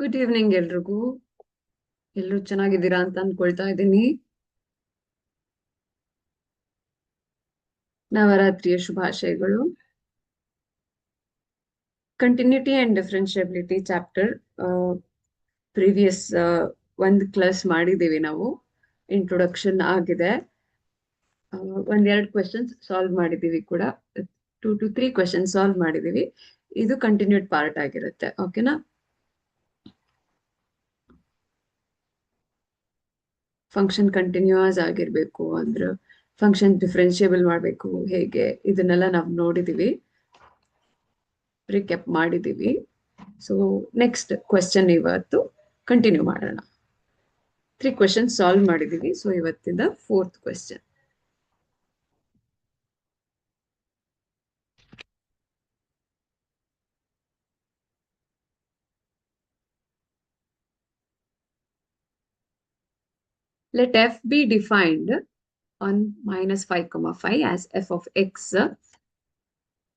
Good evening ಎಲ್ರಿಗೂ. ಎಲ್ಲರೂ ಚೆನ್ನಾಗಿದ್ದೀರಾ ಅಂತ ಅನ್ಕೊಳ್ತಾ ಇದ್ದೀನಿ. ನವರಾತ್ರಿಯ ಶುಭಾಶಯಗಳು. Continuity and differentiability chapter previous ಒಂದು ಕ್ಲಾಸ್ ಮಾಡಿದ್ದೀವಿ ನಾವು. ಇಂಟ್ರೊಡಕ್ಷನ್ ಆಗಿದೆ. ಒಂದೆರಡು ಕ್ವೆಶನ್ಸ್ ಸಾಲ್ವ್ ಮಾಡಿದ್ದೀವಿ ಕೂಡ. 2 to 3 ಕ್ವೆಶನ್ಸ್ ಸಾಲ್ವ್ ಮಾಡಿದ್ದೀವಿ. ಇದು ಕಂಟಿನ್ಯೂಡ್ ಪಾರ್ಟ್ ಆಗಿರುತ್ತೆ. ಓಕೆನಾ? ಫಂಕ್ಷನ್ ಕಂಟಿನ್ಯೂಸ್ ಆಗಿರ್ಬೇಕು ಅಂದ್ರೆ ಫಂಕ್ಷನ್ ಡಿಫ್ರೆನ್ಷಿಯಬಲ್ ಮಾಡಬೇಕು ಹೇಗೆ, ಇದನ್ನೆಲ್ಲ ನಾವು ನೋಡಿದೀವಿ, ರಿಕ್ಯಾಪ್ ಮಾಡಿದೀವಿ. ಸೊ ನೆಕ್ಸ್ಟ್ ಕ್ವೆಶ್ಚನ್ ಇವತ್ತು ಕಂಟಿನ್ಯೂ ಮಾಡೋಣ. 3 ಕ್ವೆಶನ್ಸ್ ಸಾಲ್ವ್ ಮಾಡಿದೀವಿ. ಸೊ ಇವತ್ತಿಂದ 4th question. Let f be defined on -5, 5 as f of x,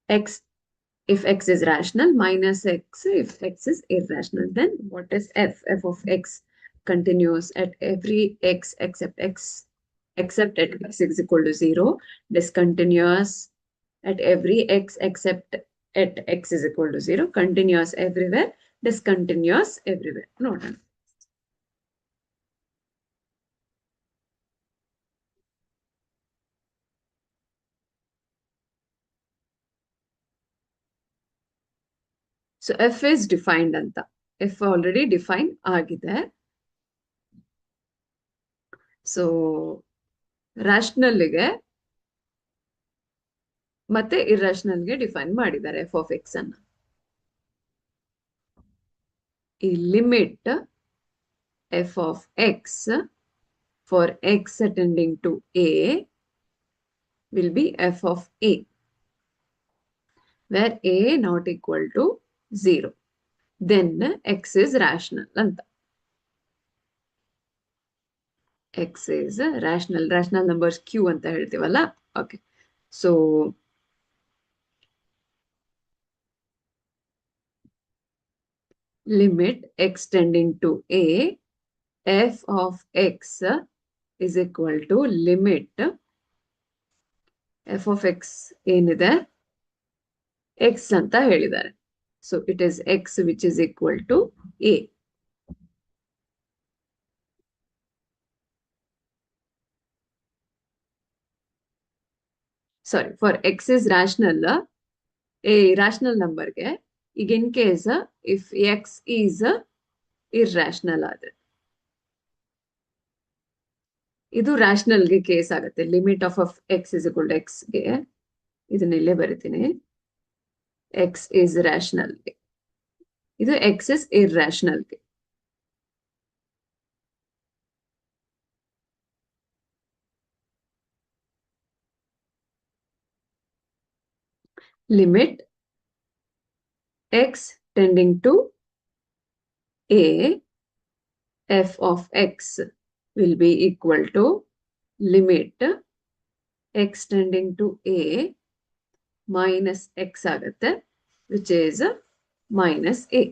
x if x is rational, minus x if x is irrational. Then what is f? F of x continues at every x except at x is equal to 0, discontinuous at every x except at x is equal to 0, continuous everywhere, discontinuous everywhere. ನೋಡೋಣ. So f is defined ಅಂತ. F already define ಆಗಿದೆ. So ರಾಷನಲ್ಗೆ ಮತ್ತೆ ಇರ್ರಾಷನಲ್ಗೆ define ಮಾಡಿದ್ದಾರೆ f of x ಅನ್ನ. ಈ limit f of x for x attending to a will be f of a, where a not equal to 0. Then x is rational ಅಂತ. x is rational. Rational numbers q ಅಂತ ಹೇಳ್ತೀವಲ್ಲ. Okay. So limit x tending to a, f of x is equal to limit f of x ಏನಿದೆ x ಅಂತ ಹೇಳಿದ್ದಾರೆ. So it is x which is equal to a. Sorry, for x is rational, a rational ನಂಬರ್ಗೆ. ಈಗ in case if x is irrational ಆದ್ರೆ ಇದು ರಾಷನಲ್ಗೆ case ಆಗುತ್ತೆ. Limit of x is equal to ಎಕ್ಸ್ಗೆ, ಇದನ್ನ ಇಲ್ಲೇ ಬರಿತೀನಿ, ಎಕ್ಸ್ ಇಸ್ ರಾಷನಲ್ಗೆ, ಇದು ಎಕ್ಸ್ ಇಸ್ ಇರ್ರಾಷನಲ್ಗೆ. Limit x tending to a, f of x will be equal to limit x tending to a minus x ಆಗುತ್ತೆ, which is minus a.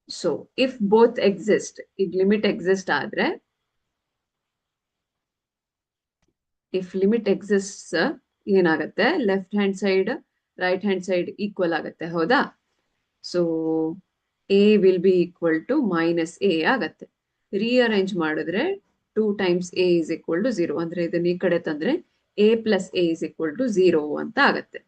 So if both exist, if limit exist ಆದ್ರೆ, if limit exists ಏನಾಗುತ್ತೆ, left hand side right hand side equal ಆಗುತ್ತೆ, ಹೌದಾ? So a will be equal to minus a ಆಗತ್ತೆ. Rearrange ಮಾಡಿದ್ರೆ 2 times a is equal to 0. ಅಂದ್ರೆ ಇದನ್ನ ಈ ಕಡೆ ತಂದ್ರೆ a plus a is equal to 0 ಅಂತ ಆಗತ್ತೆ.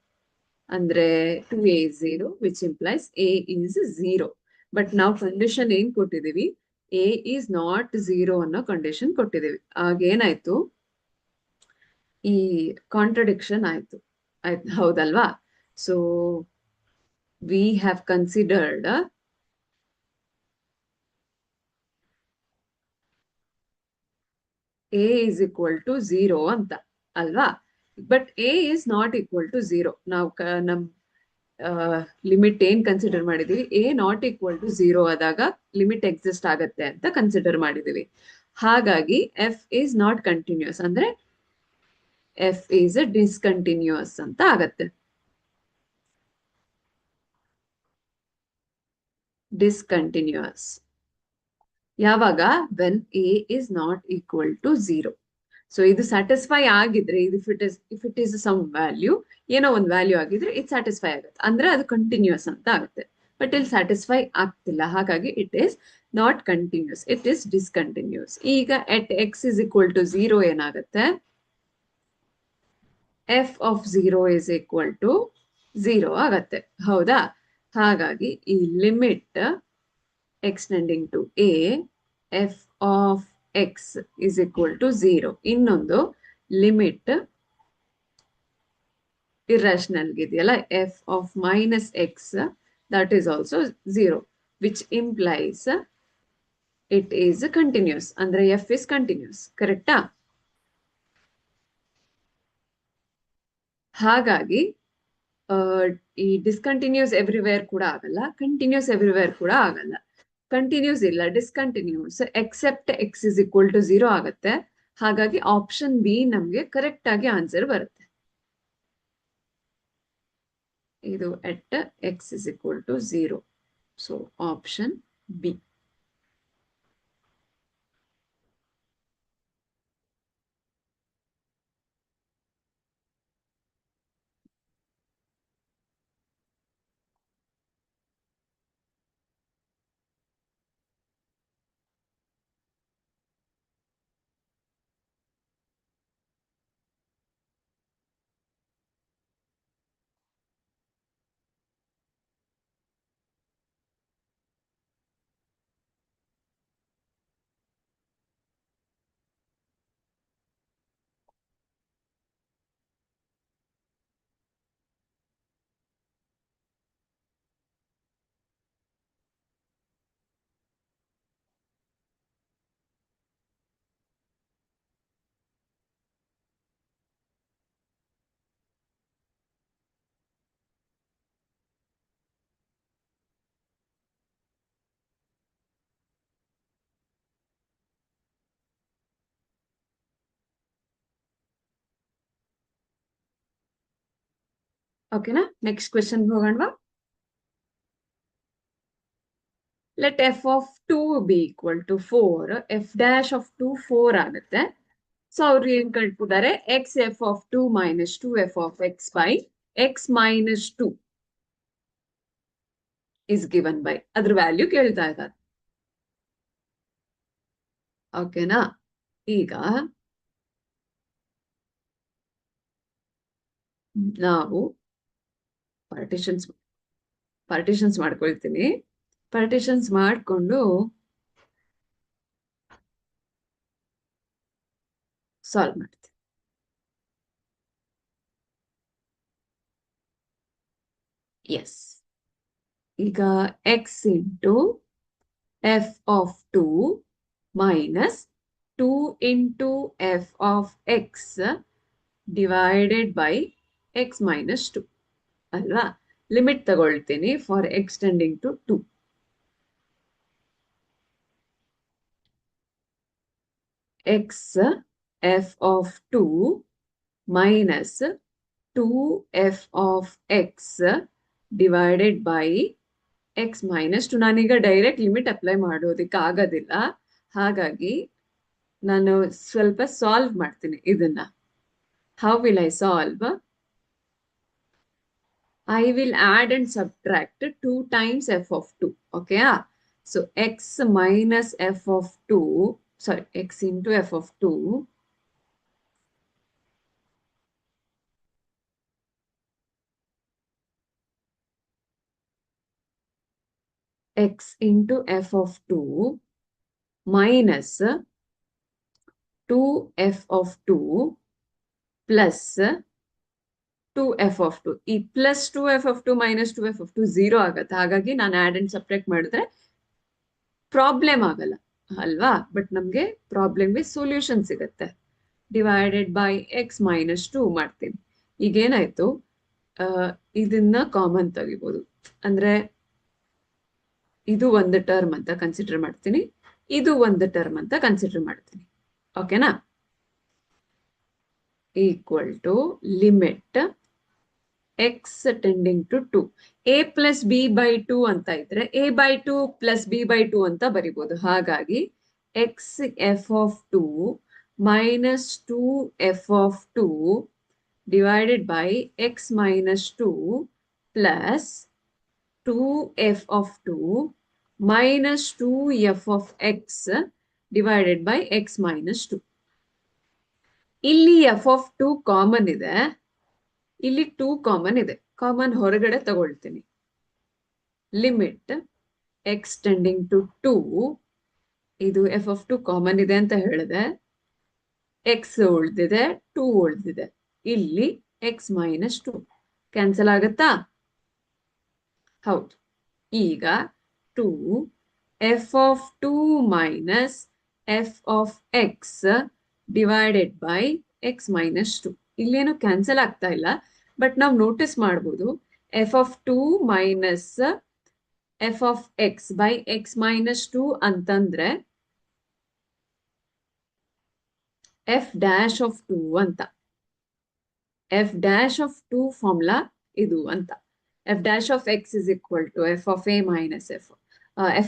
ಅಂದ್ರೆ 2a is 0 which implies a is 0. But ನಾವು ಕಂಡೀಷನ್ ಏನ್ ಕೊಟ್ಟಿದೀವಿ, a is not 0 ಅನ್ನೋ ಕಂಡೀಷನ್ ಕೊಟ್ಟಿದೀವಿ. ಆಗೇನಾಯ್ತು, ಈ ಕಾಂಟ್ರಡಿಕ್ಷನ್ ಆಯ್ತು, ಹೌದಲ್ವಾ? So we have considered a is equal to 0 ಅಂತ ಅಲ್ವಾ? But a is not equal to 0. ನಾವು ನಮ್ ಲಿಮಿಟ್ ಏನ್ ಕನ್ಸಿಡರ್ ಮಾಡಿದೀವಿ, a not equal to 0 ಆದಾಗ ಲಿಮಿಟ್ ಎಕ್ಸಿಸ್ಟ್ ಆಗತ್ತೆ ಅಂತ ಕನ್ಸಿಡರ್ ಮಾಡಿದೀವಿ. ಹಾಗಾಗಿ f is not continuous ಅಂದ್ರೆ f is discontinuous ಅಂತ ಆಗತ್ತೆ. Discontinuous. ಯಾವಾಗ when a is not equal to 0. So ಇದು ಸ್ಯಾಟಿಸ್ಫೈ ಆಗಿದ್ರೆ if it is some value, ಏನೋ ಒಂದು ವ್ಯಾಲ್ಯೂ ಆಗಿದ್ರೆ ಇದು ಸ್ಯಾಟಿಸ್ಫೈ ಆಗುತ್ತೆ, ಅಂದ್ರೆ ಅದು ಕಂಟಿನ್ಯೂಸ್ ಅಂತ ಆಗುತ್ತೆ. ಬಟ್ ಇಲ್ಲಿ ಸ್ಯಾಟಿಸ್ಫೈ ಆಗ್ತಿಲ್ಲ, ಹಾಗಾಗಿ it is not continuous, it is discontinuous. ಈಗ at x is equal to 0 ಏನಾಗುತ್ತೆ, f of 0 is equal to 0 ಆಗತ್ತೆ, ಹೌದಾ? ಹಾಗಾಗಿ ಈ limit x tending to a f of x is equal to 0. ಇನ್ನೊಂದು ಲಿಮಿಟ್ irrational ಇದೆಯಲ್ಲ, f of minus x, that is also 0, which implies it is continuous, ಅಂದ್ರೆ f is continuous, ಕರೆಕ್ಟಾ? ಹಾಗಾಗಿ ಈ ಡಿಸ್ಕಂಟಿನ್ಯೂಸ್ ಎವ್ರಿವೇರ್ ಕೂಡ ಆಗಲ್ಲ, ಕಂಟಿನ್ಯೂಸ್ ಎವ್ರಿವೇರ್ ಕೂಡ ಆಗಲ್ಲ. ಕಂಟಿನ್ಯೂಸ್ ಇಲ್ಲ, discontinuous except x is equal to 0 ಆಗುತ್ತೆ. ಹಾಗಾಗಿ ಆಪ್ಷನ್ ಬಿ ನಮ್ಗೆ ಕರೆಕ್ಟ್ ಆಗಿ ಆನ್ಸರ್ ಬರುತ್ತೆ. ಇದು at x is equal to 0. So option b. ಓಕೆನಾ? ನೆಕ್ಸ್ಟ್ ಕ್ವೆಶನ್ ಹೋಗೋಣವಾ? Let f of 2 be equal to 4. F dash of 2 4 ಆಗುತ್ತೆ. ಸೊ ಅವ್ರು ಏನ್ ಕಳ್ತಿದ್ದಾರೆ, x f of 2 minus 2 f of x by x minus 2 is given by, ಅದ್ರ value ಕೇಳ್ತಾ ಇದ್ದಾರೆ. ಓಕೆನಾ? ಈಗ ನಾವು ಪಾರ್ಟಿಷನ್ಸ್ ಮಾಡ್ಕೊಳ್ತೀನಿ. ಪಾರ್ಟಿಷನ್ಸ್ ಮಾಡಿಕೊಂಡು ಸಾಲ್ವ್ ಮಾಡ್ತೀನಿ. ಎಸ್, ಈಗ x into f of 2 minus 2 into f of x divided by x minus 2 ಅಲ್ವಾ? ಲಿಮಿಟ್ ತಗೊಳ್ತೀನಿ for x tending to 2. X f of 2 minus 2 f of x divided by x minus 2. ನಾನೀಗ direct limit apply ಮಾಡೋದಕ್ಕೆ ಆಗೋದಿಲ್ಲ, ಹಾಗಾಗಿ ನಾನು ಸ್ವಲ್ಪ solve ಮಾಡ್ತೀನಿ ಇದನ್ನ. How will I solve? I will add and subtract 2 times f of 2. Okay. So x minus f of 2, sorry, x into f of 2 x into f of 2 minus 2f of 2 plus 2f of 2. ಈ plus 2f of 2 minus 2f of 2 0 ಆಗುತ್ತೆ. ಹಾಗಾಗಿ ನಾನು add and subtract ಮಾಡಿದ್ರೆ problem ಆಗಲ್ಲ ಅಲ್ವಾ? But ನಮ್ಗೆ ಪ್ರಾಬ್ಲಮ್ಗೆ solution ಸಿಗುತ್ತೆ. Divided by x minus 2 ಮಾಡ್ತೀನಿ. ಈಗೇನಾಯ್ತು, ಇದನ್ನ ಕಾಮನ್ ತೆಗಿಬೋದು, ಅಂದ್ರೆ ಇದು ಒಂದು ಟರ್ಮ್ ಅಂತ ಕನ್ಸಿಡರ್ ಮಾಡ್ತೀನಿ, ಇದು ಒಂದು ಟರ್ಮ್ ಅಂತ ಕನ್ಸಿಡರ್ ಮಾಡ್ತೀನಿ. ಓಕೆನಾ? Equal to limit x tending to 2. A plus b by 2 ಅಂತ ಇದ್ರೆ a by 2 plus b by 2 ಅಂತ ಬರಿಬೋದು. ಹಾಗಾಗಿ x f of 2 minus 2 f of 2 divided by x minus 2 plus 2f of 2 minus 2f of x divided by x minus 2. ಇಲ್ಲಿ f of 2 common ಇದೆ, ಇಲ್ಲಿ 2 common ಇದೆ. Common ಹೊರಗಡೆ ತಗೊಳ್ತೀನಿ. Limit x tending to 2, ಇದು f of 2 ಕಾಮನ್ ಇದೆ ಅಂತ ಹೇಳಿದೆ. x ಉಳಿದಿದೆ, 2 ಉಳಿದಿದೆ. ಇಲ್ಲಿ x ಮೈನಸ್ 2 ಕ್ಯಾನ್ಸಲ್ ಆಗುತ್ತಾ? ಹೌದು. ಈಗ 2 f of 2 minus F of x divided by x minus 2. ಇಲ್ಲೇನು ಕ್ಯಾನ್ಸಲ್ ಆಗ್ತಾ ಇಲ್ಲ, ಬಟ್ ನಾವು ನೋಟಿಸ್ ಮಾಡ್ಬೋದು F of 2 minus F of x by x minus 2 ಅಂತಂದ್ರೆ ಎಫ್ ಡ್ಯಾಶ್ ಆಫ್ 2 ಅಂತ. ಎಫ್ ಡ್ಯಾಶ್ ಆಫ್ 2 ಫಾರ್ಮುಲಾ ಇದು ಅಂತ. f dash of x is equal to f of a minus f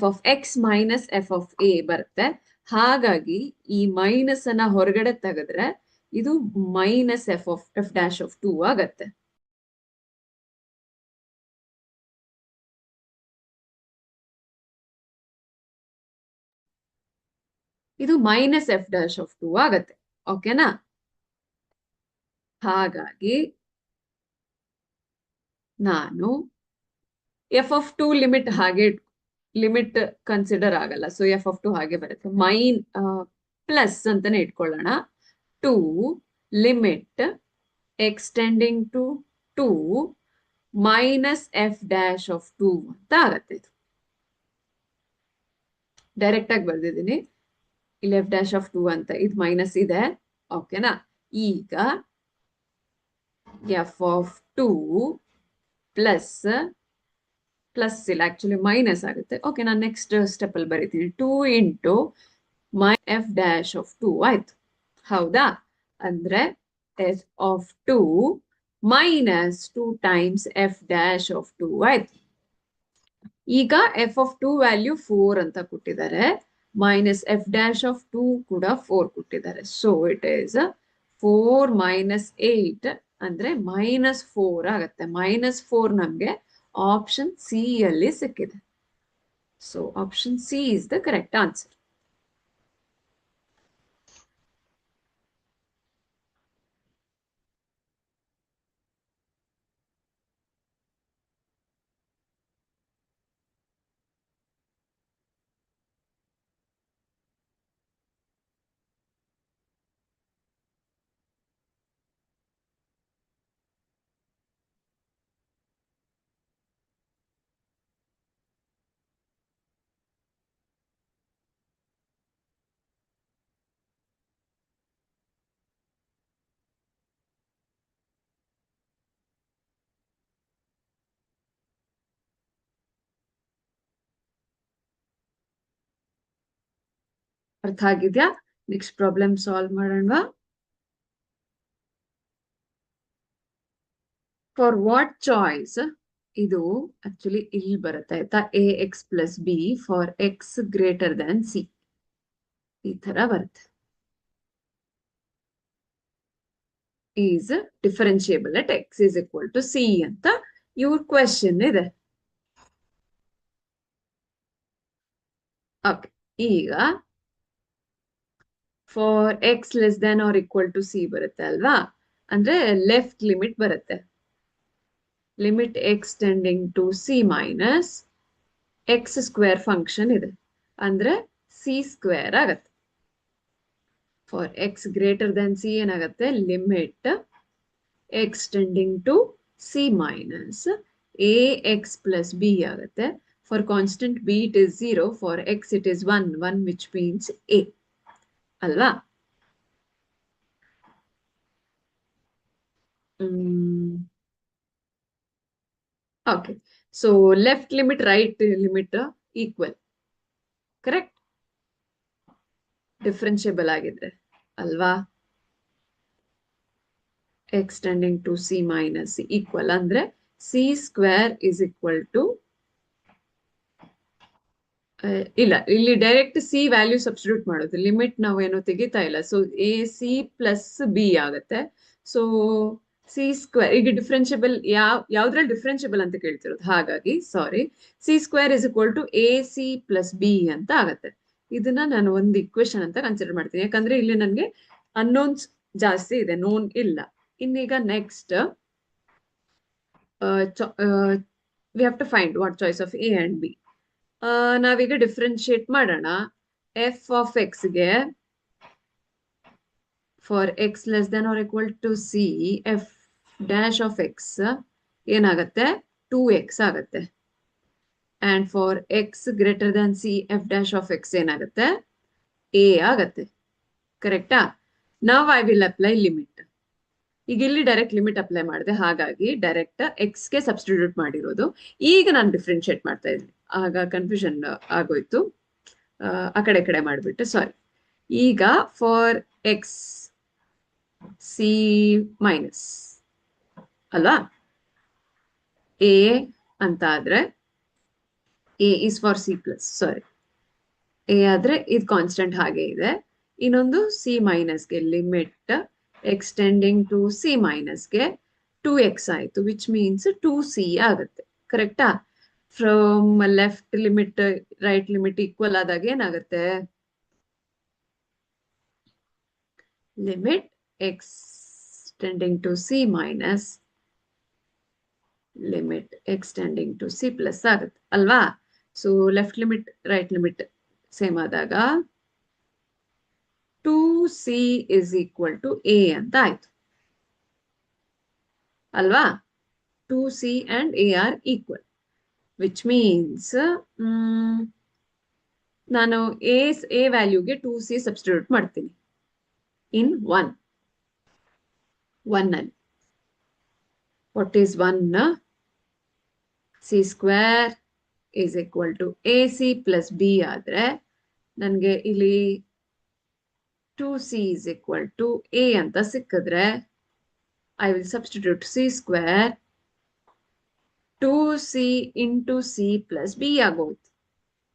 of x minus f of a ಬರುತ್ತೆ. ಹಾಗಾಗಿ ಈ minus ಅನ್ನ ಹೊರಗಡೆ ತೆಗೆದ್ರೆ ಇದು ಮೈನಸ್ f dash of 2 ಆಗತ್ತೆ. ಇದು ಮೈನಸ್ f dash of 2 ಆಗತ್ತೆ. ಓಕೆನಾ? ಹಾಗಾಗಿ ನಾನು ಎಫ್ ಆಫ್ 2 ಲಿಮಿಟ್ ಹಾಗೆ ಲಿಮಿಟ್ ಕನ್ಸಿಡರ್ ಆಗಲ್ಲ. ಸೊ ಎಫ್ ಆಫ್ 2 ಹಾಗೆ ಬರುತ್ತೆ. ಪ್ಲಸ್ ಅಂತಾನೆ ಇಟ್ಕೊಳ್ಳೋಣ. 2 limit x tending to 2 minus f dash of 2 ಅಂತ ಆಗತ್ತೆ. ಇದು ಡೈರೆಕ್ಟ್ ಆಗಿ ಬರ್ದಿದ್ದೀನಿ. ಇಲ್ಲಿ ಎಫ್ ಡ್ಯಾಶ್ ಆಫ್ 2 ಅಂತ, ಇದು ಮೈನಸ್ ಇದೆ. ಓಕೆನಾ? ಈಗ ಎಫ್ ಆಫ್ 2 ಪ್ಲಸ್ ಇಲ್ಲ, ಆಕ್ಚುಲಿ ಮೈನಸ್ ಆಗುತ್ತೆ. ಓಕೆ, ನಾನು ನೆಕ್ಸ್ಟ್ ಸ್ಟೆಪ್ ಅಲ್ಲಿ ಬರೀತೀನಿ. 2 into my F dash of 2 ಆಯ್ತು. ಹೌದಾ? ಅಂದ್ರೆ F of 2 minus 2 times F dash of 2 ಆಯ್ತು. ಈಗ ಎಫ್ ಆಫ್ 2 ವ್ಯಾಲ್ಯೂ 4 ಅಂತ ಕೊಟ್ಟಿದ್ದಾರೆ, ಮೈನಸ್ ಎಫ್ ಡ್ಯಾಶ್ ಆಫ್ 2 ಕೂಡ 4 ಕೊಟ್ಟಿದ್ದಾರೆ. ಸೊ ಇಟ್ ಈಸ್ 4 ಮೈನಸ್ 8 ಅಂದ್ರೆ ಮೈನಸ್ 4 ಆಗತ್ತೆ. ಮೈನಸ್ 4 ನಮ್ಗೆ ಆಪ್ಷನ್ ಸಿ ಅಲ್ಲಿ ಸಿಕ್ಕಿದೆ. So option c is the correct answer. ಅರ್ಥ ಆಗಿದ್ಯಾ? ನೆಕ್ಸ್ಟ್ ಪ್ರಾಬ್ಲಮ್ ಸಾಲ್ವ್ ಮಾಡೋಣ. ಫಾರ್ ವಾಟ್ ಚಾಯ್ಸ್, ಇದು ಆಕ್ಚುಲಿ ಇಲ್ಲಿ ಬರುತ್ತೆ ಆಯ್ತಾ, a x plus b for x greater than c, ಈ ತರ ಬರುತ್ತೆ. Is differentiable at x is equal to c ಅಂತ ಇವ್ರ ಕ್ವೆಶನ್ ಇದೆ. ಓಕೆ, ಈಗ for x less than or equal to c ಬರುತ್ತೆ ಅಲ್ವಾ, ಅಂದ್ರೆ ಲೆಫ್ಟ್ ಲಿಮಿಟ್ ಬರುತ್ತೆ. Limit x tending to c minus x square function ಇದೆ, ಅಂದ್ರೆ ಸಿ ಸ್ಕ್ವೇರ್ ಆಗತ್ತೆ. For x greater than c ಏನಾಗುತ್ತೆ, limit x tending to c minus a x plus b ಆಗುತ್ತೆ. For constant b it is 0, for x it is 1 which means a ಅಲ್ವಾ. Okay, so left limit right limit equal, correct, differentiable ಆಗಿದ್ರೆ ಅಲ್ವಾ. X tending to c minus equal ಅಂದ್ರೆ c square is equal to ಇಲ್ಲ ಇಲ್ಲಿ direct c value substitute ಮಾಡೋದು limit ನಾವೇನು ತೆಗಿತಾ ಇಲ್ಲ so a c plus b ಆಗುತ್ತೆ ಸೊ ಸಿ ಸ್ಕ್ವೇರ್ ಈಗ ಡಿಫ್ರೆನ್ಷಿಯಬಲ್ ಯಾವ್ದ್ರಲ್ಲಿ ಡಿಫ್ರೆನ್ಷಿಯಬಲ್ ಅಂತ ಕೇಳ್ತಿರೋದು ಹಾಗಾಗಿ sorry c square is equal to a c plus b ಅಂತ ಆಗತ್ತೆ ಇದನ್ನ ನಾನು ಒಂದು ಇಕ್ವೇಶನ್ ಅಂತ ಕನ್ಸಿಡರ್ ಮಾಡ್ತೀನಿ ಯಾಕಂದ್ರೆ ಇಲ್ಲಿ ನನಗೆ ಅನ್ನೋನ್ಸ್ ಜಾಸ್ತಿ ಇದೆ ನೋನ್ ಇಲ್ಲ ಇನ್ನೀಗ next we have to find what choice of a and b ನಾವೀಗ ಡಿಫ್ರೆನ್ಶಿಯೇಟ್ ಮಾಡೋಣ ಎಫ್ ಆಫ್ ಎಕ್ಸ್ಗೆ for x less then or equal to c f dash of x ಏನಾಗತ್ತೆ 2x ಆಗತ್ತೆ and for x greater than c f dash of x ಏನಾಗತ್ತೆ a ಆಗತ್ತೆ ಕರೆಕ್ಟಾ ನಾವ್ I will apply limit ಈಗ ಇಲ್ಲಿ ಡೈರೆಕ್ಟ್ ಲಿಮಿಟ್ ಅಪ್ಲೈ ಮಾಡಿದೆ ಹಾಗಾಗಿ ಡೈರೆಕ್ಟ್ ಎಕ್ಸ್ಗೆ ಸಬ್ಸ್ಟಿಟ್ಯೂಟ್ ಮಾಡಿರೋದು ಈಗ ನಾನು ಡಿಫ್ರೆನ್ಶಿಯೇಟ್ ಮಾಡ್ತಾ ಇದ್ದೀನಿ ಆಗ ಕನ್ಫ್ಯೂಷನ್ ಆಗೋಯ್ತು ಆ ಕಡೆ ಮಾಡಿಬಿಟ್ಟು ಸಾರಿ ಈಗ ಫಾರ್ ಎಕ್ಸ್ ಸಿ ಮೈನಸ್ ಅಲ್ವಾ ಎ ಅಂತ ಆದ್ರೆ a is for c plus sorry a ಆದ್ರೆ ಇದು ಕಾನ್ಸ್ಟೆಂಟ್ ಹಾಗೆ ಇದೆ ಇನ್ನೊಂದು ಸಿ ಮೈನಸ್ಗೆ ಲಿಮಿಟ್ ಎಕ್ಸ್ಟೆಂಡಿಂಗ್ ಟು ಸಿ ಮೈನಸ್ಗೆ 2x ಆಯ್ತು ವಿಚ್ ಮೀನ್ಸ್ 2c ಆಗುತ್ತೆ ಕರೆಕ್ಟಾ from left limit right limit equal ಆದಾಗ ಏನಾಗುತ್ತೆ limit x tending to c minus limit x tending to c plus ಆಗುತ್ತೆ ಅಲ್ವಾ so left limit right limit same ಆದಾಗ 2c is equal to a ಅಂತ ಆಯ್ತು ಅಲ್ವಾ 2c and a are equal which means ನಾನು a ವ್ಯಾಲ್ಯೂಗೆ 2c substitute ಮಾಡ್ತೀನಿ ಇನ್ 1 ಅಲ್ಲಿ what is 1 c square is equal to ac plus b ಆದ್ರೆ ನನಗೆ ಇಲ್ಲಿ 2c is equal to a ಅಂತ ಸಿಕ್ಕಿದ್ರೆ I will substitute c square 2c into c plus b ಆಗೋಯ್ತು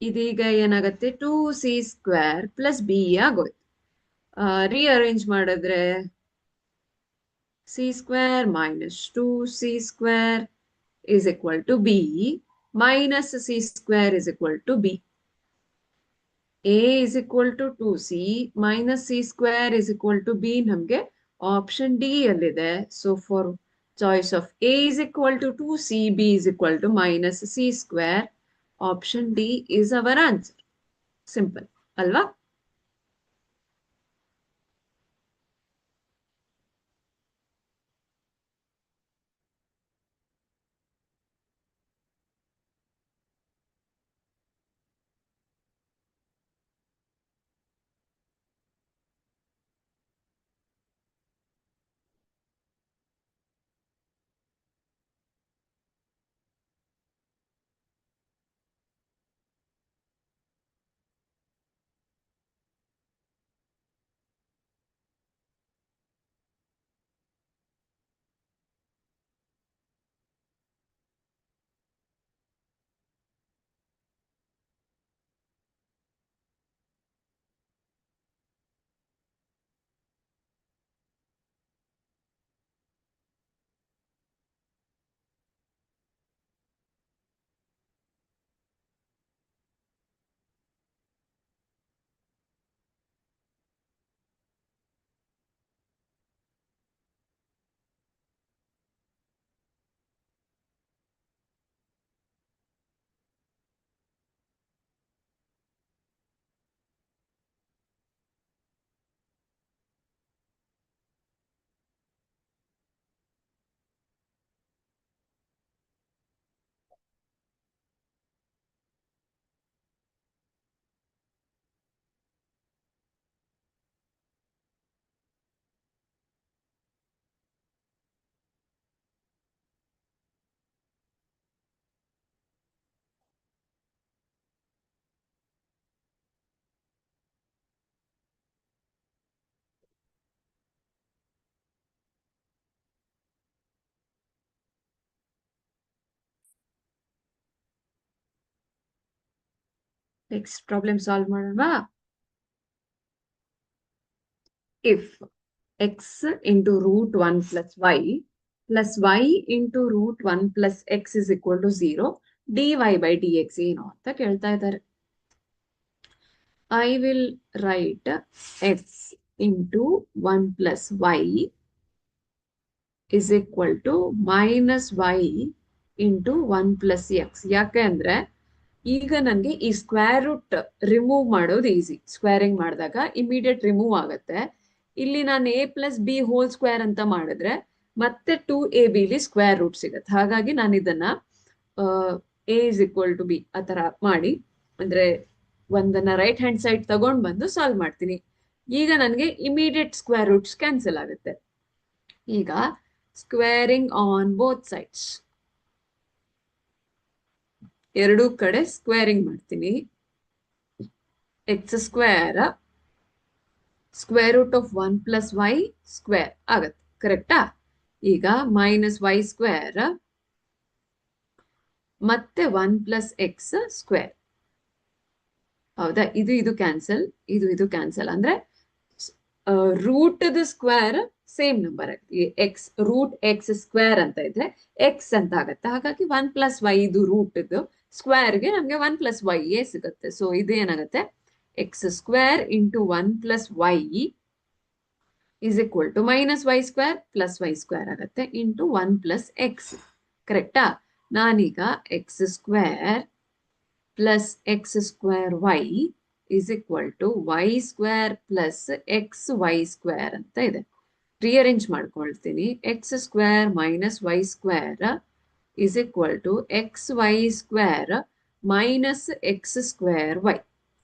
ಇದೀಗ ಏನಾಗುತ್ತೆ 2c square plus b ಆಗೋಯ್ತು ರೀಅರೇಂಜ್ ಮಾಡಿದ್ರೆ c square minus 2c square is equal to b minus c square is equal to b a is equal to 2c minus c square is equal to b ನಮಗೆ option D ಅಲ್ಲಿದೆ so for choice of a is equal to 2c b is equal to minus c square option D is our answer simple ಅಲ್ವಾ next problem solve ಮಾಡೋಣ. If x into root 1 plus y into root 1 plus x is equal to 0, dy by dx ಏನು ಅಂತ ಕೇಳ್ತಾ ಇದ್ದಾರೆ. I will write x into 1 plus y is equal to minus y into 1 plus x. ಯಾಕೆ ಅಂದ್ರೆ ಈಗ ನನಗೆ ಈ square root remove ಮಾಡೋದು ಈಸಿ. ಸ್ಕ್ವೇರಿಂಗ್ ಮಾಡಿದಾಗ ಇಮಿಡಿಯೇಟ್ ರಿಮೂವ್ ಆಗುತ್ತೆ. ಇಲ್ಲಿ ನಾನು a plus B whole square ಅಂತ ಮಾಡಿದ್ರೆ ಮತ್ತೆ 2ab ಲಿ ಸ್ಕ್ವೇರ್ ರೂಟ್ ಸಿಗುತ್ತೆ. ಹಾಗಾಗಿ ನಾನು ಇದನ್ನ a is equal to b ಆ ತರ ಮಾಡಿ, ಅಂದ್ರೆ ಒಂದನ್ನ ರೈಟ್ ಹ್ಯಾಂಡ್ ಸೈಡ್ ತಗೊಂಡ್ ಬಂದು ಸಾಲ್ವ್ ಮಾಡ್ತೀನಿ. ಈಗ ನನಗೆ ಇಮಿಡಿಯೇಟ್ ಸ್ಕ್ವೇರ್ ರೂಟ್ಸ್ ಕ್ಯಾನ್ಸಲ್ ಆಗುತ್ತೆ. ಈಗ ಸ್ಕ್ವೇರಿಂಗ್ ಆನ್ ಬೋತ್ ಸೈಡ್ಸ್, ಎರಡೂ ಕಡೆ ಸ್ಕ್ವೇರಿಂಗ್ ಮಾಡ್ತೀನಿ. X square square root of 1 plus y square ಆಗತ್ತೆ, ಕರೆಕ್ಟಾ? ಈಗ ಮೈನಸ್ ವೈ ಸ್ಕ್ವೇರ್ ಮತ್ತೆ 1 ಪ್ಲಸ್ ಎಕ್ಸ್ ಸ್ಕ್ವೇರ್. ಹೌದಾ? ಇದು ಕ್ಯಾನ್ಸಲ್, ಇದು ಕ್ಯಾನ್ಸಲ್. ಅಂದ್ರೆ root square same number x root x square ಅಂತ ಇದ್ರೆ ಎಕ್ಸ್ ಅಂತ ಆಗತ್ತೆ. ಹಾಗಾಗಿ 1 ಪ್ಲಸ್ ವೈ ಇದು ರೂಟ್ ಸ್ಕ್ವೇರ್ಗೆ ನಮ್ಗೆ 1 ಪ್ಲಸ್ ವೈ ಸಿಗುತ್ತೆ. ಸೊ ಇದು ಏನಾಗುತ್ತೆ, x square into 1 plus y is equal to minus y square plus y square ಆಗುತ್ತೆ ಇಂಟು 1 ಪ್ಲಸ್ ಎಕ್ಸ್. ಕರೆಕ್ಟಾ? ನಾನೀಗ x square plus x square y is equal to y square plus x y square ಅಂತ ಇದೆ. Rearrange ಮಾಡ್ಕೊಳ್ತೀನಿ. X square minus y square is equal to x y square minus x square y.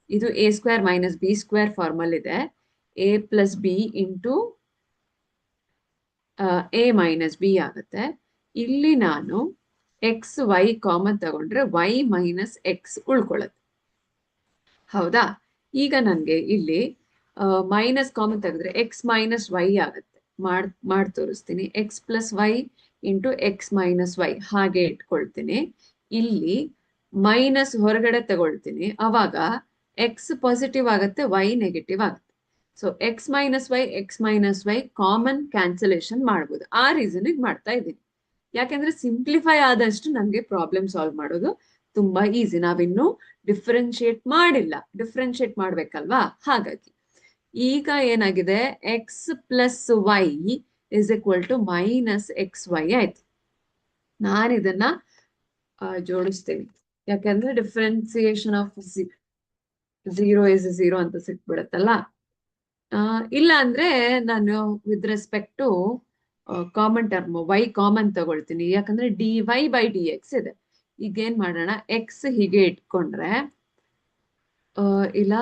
ಇದು a square minus b square formula ಇದೆ. A plus B into a minus b ಆಗುತ್ತೆ. ಇಲ್ಲಿ ನಾನು x y common ತಗೊಂಡ್ರೆ y minus x ಉಳ್ಕೊಳ್ಳುತ್ತೆ. ಹೌದಾ? ಈಗ ನನಗೆ ಇಲ್ಲಿ ಮೈನಸ್ ಕಾಮನ್ ತೆಗೆದ್ರೆ ಎಕ್ಸ್ ಮೈನಸ್ ವೈ ಆಗುತ್ತೆ. ಮಾಡಿ ತೋರಿಸ್ತೀನಿ. X plus y into x minus y ಹಾಗೆ ಇಟ್ಕೊಳ್ತೀನಿ. ಇಲ್ಲಿ ಮೈನಸ್ ಹೊರಗಡೆ ತಗೊಳ್ತೀನಿ, ಅವಾಗ ಎಕ್ಸ್ ಪಾಸಿಟಿವ್ ಆಗುತ್ತೆ, ವೈ ನೆಗೆಟಿವ್ ಆಗುತ್ತೆ. So x minus y common cancellation ಮಾಡ್ಬೋದು. ಆ ರೀಸನ್ ಮಾಡ್ತಾ ಇದ್ದೀನಿ. ಯಾಕೆಂದ್ರೆ ಸಿಂಪ್ಲಿಫೈ ಆದಷ್ಟು ನಮ್ಗೆ ಪ್ರಾಬ್ಲಮ್ ಸಾಲ್ವ್ ಮಾಡೋದು ತುಂಬಾ ಈಸಿ. ನಾವಿನ್ನು ಡಿಫ್ರೆನ್ಶಿಯೇಟ್ ಮಾಡಿಲ್ಲ, ಡಿಫ್ರೆನ್ಶಿಯೇಟ್ ಮಾಡ್ಬೇಕಲ್ವಾ? ಹಾಗಾಗಿ ಈಗ ಏನಾಗಿದೆ, x plus y is equal to minus x y ಆಯ್ತು. ನಾನು ಇದನ್ನ ಜೋಡಿಸ್ತೀನಿ, ಯಾಕಂದ್ರೆ ಡಿಫ್ರೆನ್ಸಿಯೇಷನ್ ಆಫ್ 0 ಇಸ್ 0 ಅಂತ ಸಿಕ್ಬಿಡತ್ತಲ್ಲ. ಇಲ್ಲ ಅಂದ್ರೆ ನಾನು with respect to common term y common ತಗೊಳ್ತೀನಿ, ಯಾಕಂದ್ರೆ d y by d x ಇದೆ. ಈಗ ಏನ್ ಮಾಡೋಣ, ಎಕ್ಸ್ ಹೀಗೆ ಇಟ್ಕೊಂಡ್ರೆ ಇಲ್ಲ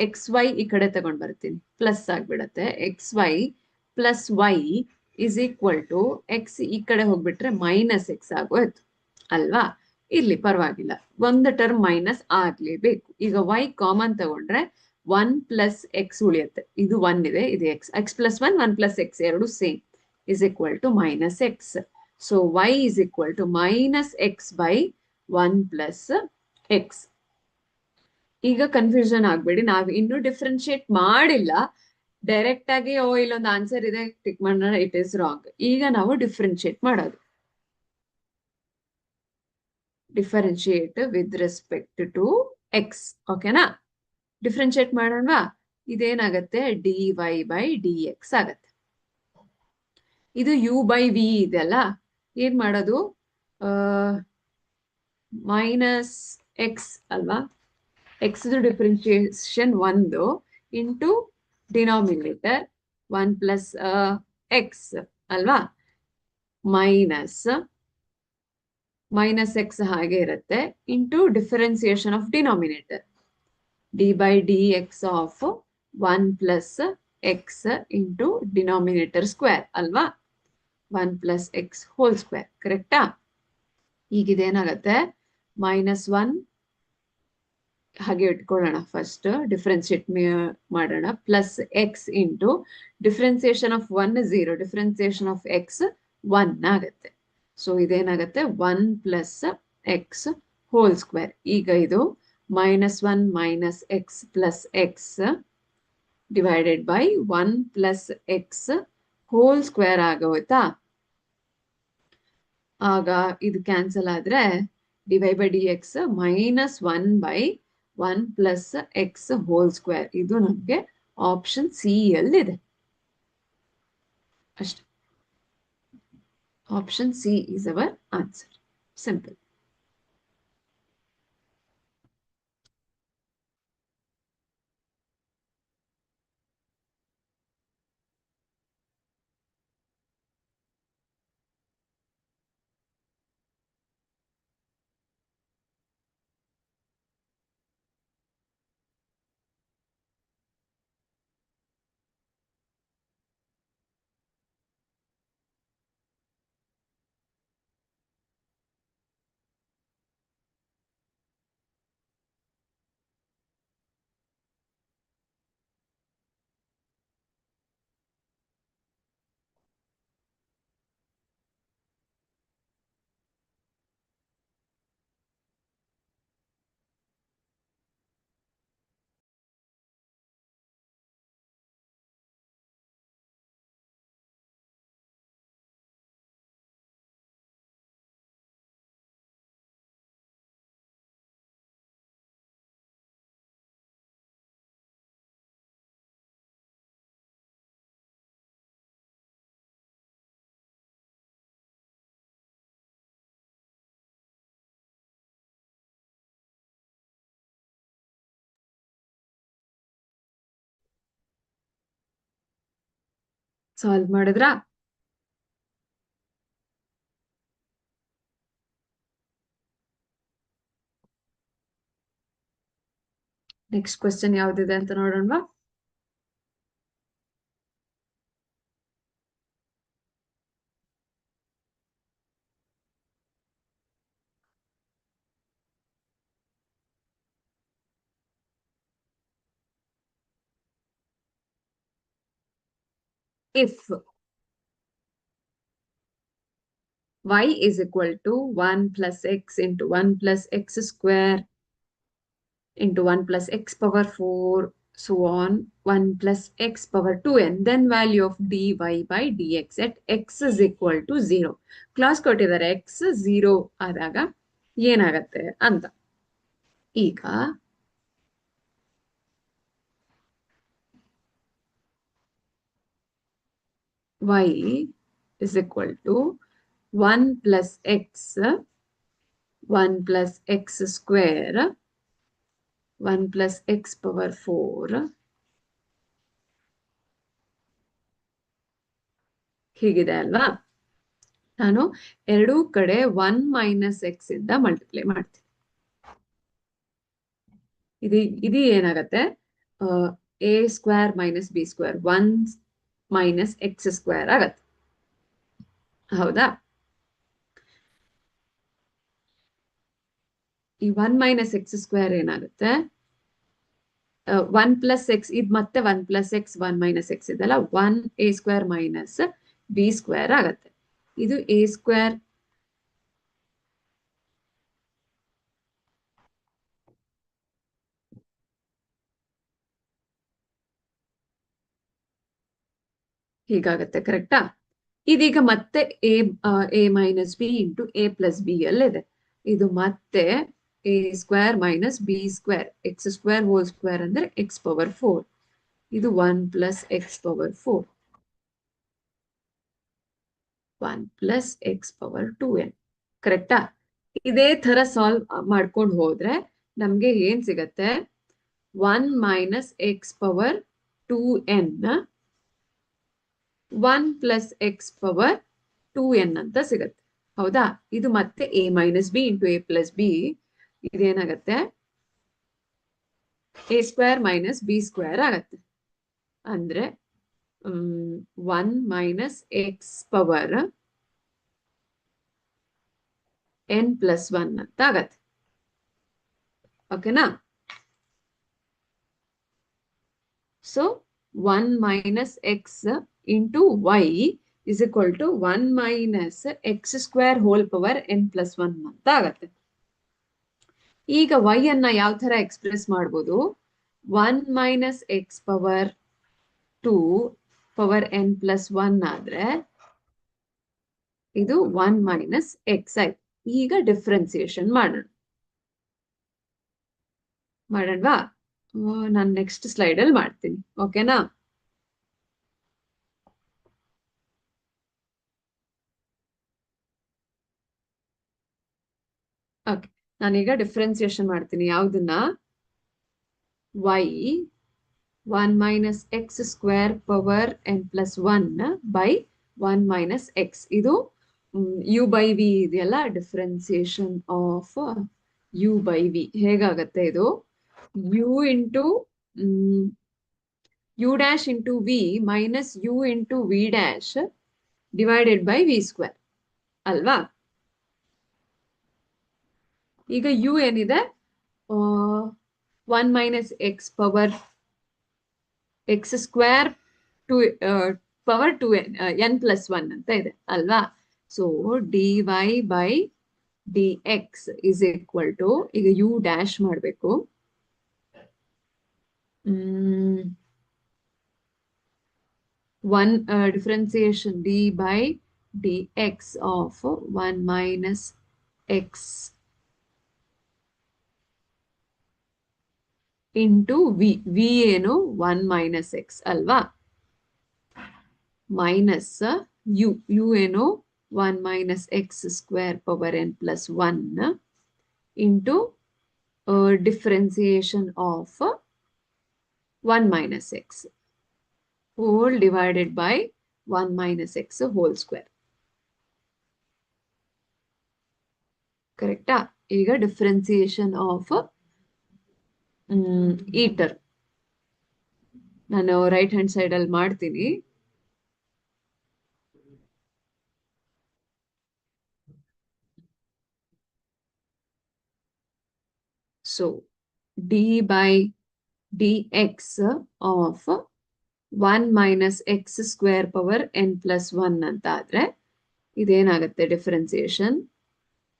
ಎಕ್ಸ್ ವೈ ಈ ಕಡೆ ತಗೊಂಡ್ ಬರ್ತೀನಿ, ಪ್ಲಸ್ ಆಗ್ಬಿಡತ್ತೆ. X y plus y is equal to x ಈ ಕಡೆ ಹೋಗ್ಬಿಟ್ರೆ ಮೈನಸ್ ಎಕ್ಸ್ ಆಗೋಯ್ತು ಅಲ್ವಾ? ಇಲ್ಲಿ ಪರವಾಗಿಲ್ಲ, ಒಂದು ಟರ್ಮ್ ಮೈನಸ್ ಆಗ್ಲೇಬೇಕು. ಈಗ ವೈ ಕಾಮನ್ ತಗೊಂಡ್ರೆ 1 ಪ್ಲಸ್ ಎಕ್ಸ್ ಉಳಿಯುತ್ತೆ. ಇದು 1 ಇದೆ, ಇದು x. X plus 1 plus x ಎರಡು same is equal to minus x. So y is equal to minus x by 1 plus x. ಈಗ ಕನ್ಫ್ಯೂಷನ್ ಆಗ್ಬೇಡಿ, ನಾವು ಇನ್ನು ಡಿಫ್ರೆನ್ಶಿಯೇಟ್ ಮಾಡಿಲ್ಲ. ಡೈರೆಕ್ಟ್ ಆಗಿ ಇಲ್ಲೊಂದು ಆನ್ಸರ್ ಇದೆ ಟಿಕ್ ಮಾಡೋಣ, ಇಟ್ ಇಸ್ ರಾಂಗ್. ಈಗ ನಾವು ಡಿಫ್ರೆನ್ಶಿಯೇಟ್ ಮಾಡೋದು, differentiate with respect to x. ಓಕೆನಾ? ಡಿಫ್ರೆನ್ಶಿಯೇಟ್ ಮಾಡೋಣವಾ? ಇದೇನಾಗತ್ತೆ, d y by d x ಆಗತ್ತೆ. ಇದು ಯು ಬೈ ವಿ ಇದೆಲ್ಲ, ಏನ್ ಮಾಡೋದು, ಮೈನಸ್ ಎಕ್ಸ್ ಅಲ್ವಾ? X differentiation 1 into denominator 1 plus x ಅಲ್ವಾ? ಮೈನಸ್ ಎಕ್ಸ್ ಹಾಗೆ ಇರುತ್ತೆ into differentiation of denominator d by d x of 1 plus x into denominator square ಅಲ್ವಾ? 1 ಪ್ಲಸ್ ಎಕ್ಸ್ ಹೋಲ್ ಸ್ಕ್ವೇರ್. ಕರೆಕ್ಟಾ? ಈಗ ಇದೇನಾಗತ್ತೆ, -1 ಹಾಗೆ ಇಟ್ಕೊಳ್ಳೋಣ. ಫಸ್ಟ್ ಡಿಫ್ರೆನ್ಶಿಯೇಟ್ ಮಾಡೋಣ. Plus x into differentiation of 1 0, differentiation of x 1 ಆಗತ್ತೆ. ಸೊ ಇದೇನಾಗತ್ತೆ, 1 ಪ್ಲಸ್ ಎಕ್ಸ್ ಹೋಲ್ ಸ್ಕ್ವೇರ್. ಈಗ ಇದು -1 minus x plus x divided by 1 plus x whole square ಆಗೋಯ್ತಾ? ಆಗ ಇದು ಕ್ಯಾನ್ಸಲ್ ಆದ್ರೆ d y by d x -1 by 1 plus x whole square. ಇದು ನಮಗೆ option C ಯಲ್ಲಿದೆ ಅಷ್ಟೇ. Option C is our answer. Simple. Solve ಮಾಡಿದ್ರಾ? Next question ಯಾವ್ದಿದೆ ಅಂತ ನೋಡೋಣ. If y is equal to 1 plus x into 1 plus x square into 1 plus x power 4 so on 1 plus x power 2n, then value of dy by dx at x is equal to 0. Class ಕೊಟ್ಟಿದ್ದಾರೆ x 0 ಆದಾಗ ಏನಾಗತ್ತೆ ಅಂತ. ಈಗ y is equal to 1 plus x 1 plus x square 1 plus x power 4 ಹೀಗಿದೆ ಅಲ್ವಾ? ನಾನು ಎರಡೂ ಕಡೆ 1 ಮೈನಸ್ ಎಕ್ಸ್ ಇಂದ ಮಲ್ಟಿಪ್ಲೈ ಮಾಡ್ತೀನಿ. ಇದು ಏನಾಗತ್ತೆ? A square minus b square 1 minus x square ಆಗತ್ತೆ. ಹೌದಾ? ಈ 1 ಮೈನಸ್ ಎಕ್ಸ್ ಸ್ಕ್ವೇರ್ ಏನಾಗುತ್ತೆ? 1 ಪ್ಲಸ್ ಎಕ್ಸ್, ಇದು ಮತ್ತೆ 1 ಪ್ಲಸ್ ಎಕ್ಸ್ 1 ಮೈನಸ್ ಎಕ್ಸ್ ಇದೆಲ್ಲ 1 A square minus b square ಆಗತ್ತೆ. ಇದು ಎ ಸ್ಕ್ವೇರ್ ಹೀಗಾಗತ್ತೆ. ಕರೆಕ್ಟಾ? ಇದೀಗ ಮತ್ತೆ a minus b into a plus B ಅಲ್ಲಿದೆ. ಇದು ಮತ್ತೆ A square minus b square X square whole square ಅಂದ್ರೆ ಎಕ್ಸ್ ಪವರ್ 4. ಇದು 1 plus x power 4 1 plus x power 2n. ಕರೆಕ್ಟಾ? ಇದೇ ತರ ಸಾಲ್ವ್ ಮಾಡ್ಕೊಂಡು ಹೋದ್ರೆ ನಮ್ಗೆ ಏನ್ ಸಿಗತ್ತೆ? 1 minus x power 2n 1 plus x power 2n ಅಂತ ಸಿಗತ್ತೆ. ಹೌದಾ? ಇದು ಮತ್ತೆ a minus b into a plus b ಇದೇನಾಗತ್ತೆ? A square minus b square ಆಗತ್ತೆ. ಅಂದ್ರೆ 1 minus x power n plus 1 ಅಂತ ಆಗತ್ತೆ. ಓಕೆನಾ? So 1 minus x into y is equal to 1 minus x square whole power n plus 1 ಅಂತ ಆಗತ್ತೆ. ಈಗ y ಅನ್ನ ಯಾವ ತರ ಎಕ್ಸ್ಪ್ರೆಸ್ ಮಾಡ್ಬೋದು? 1 minus x power 2 power n plus 1 ಆದ್ರೆ ಇದು 1 ಮೈನಸ್ ಎಕ್ಸ್ ಆಯ್ತು. ಈಗ ಡಿಫ್ರೆನ್ಸಿಯೇಷನ್ ಮಾಡೋಣವಾ? ನಾನು ನೆಕ್ಸ್ಟ್ ಸ್ಲೈಡ್ ಅಲ್ಲಿ ಮಾಡ್ತೀನಿ. ಓಕೆನಾ? ಓಕೆ, ನಾನೀಗ ಡಿಫ್ರೆನ್ಸಿಯೇಷನ್ ಮಾಡ್ತೀನಿ. ಯಾವ್ದನ್ನ? y 1 minus x square power n plus 1 by 1 minus x. ಇದು ಯು ಬೈ ವಿ ಇದೆಯಲ್ಲ, differentiation of u by v ಹೇಗಾಗತ್ತೆ? ಇದು u into u dash into v minus u into v dash divided by v square ಅಲ್ವಾ? ಈಗ u ಏನಿದೆ? 1 minus x power x square to power 2 n plus 1 ಅಂತ ಇದೆ ಅಲ್ವಾ? So d y by d x is equal to, ಈಗ u dash ಮಾಡಬೇಕು. Differentiation d by d x of 1 minus x into v. V ಏನು? 1 minus x ಅಲ್ವಾ? Minus u. U ಏನು? 1 minus x square power n plus 1 into differentiation of 1 minus x whole divided by 1 minus x whole square. ಕರೆಕ್ಟಾ? ಈಗ differentiation of ಈ term ನಾನು right hand side ಅಲ್ಲಿ ಮಾಡ್ತೀನಿ. So d by d x of 1 minus x square power n plus 1 ಅಂತ ಆದ್ರೆ ಇದೇನಾಗುತ್ತೆ? Differentiation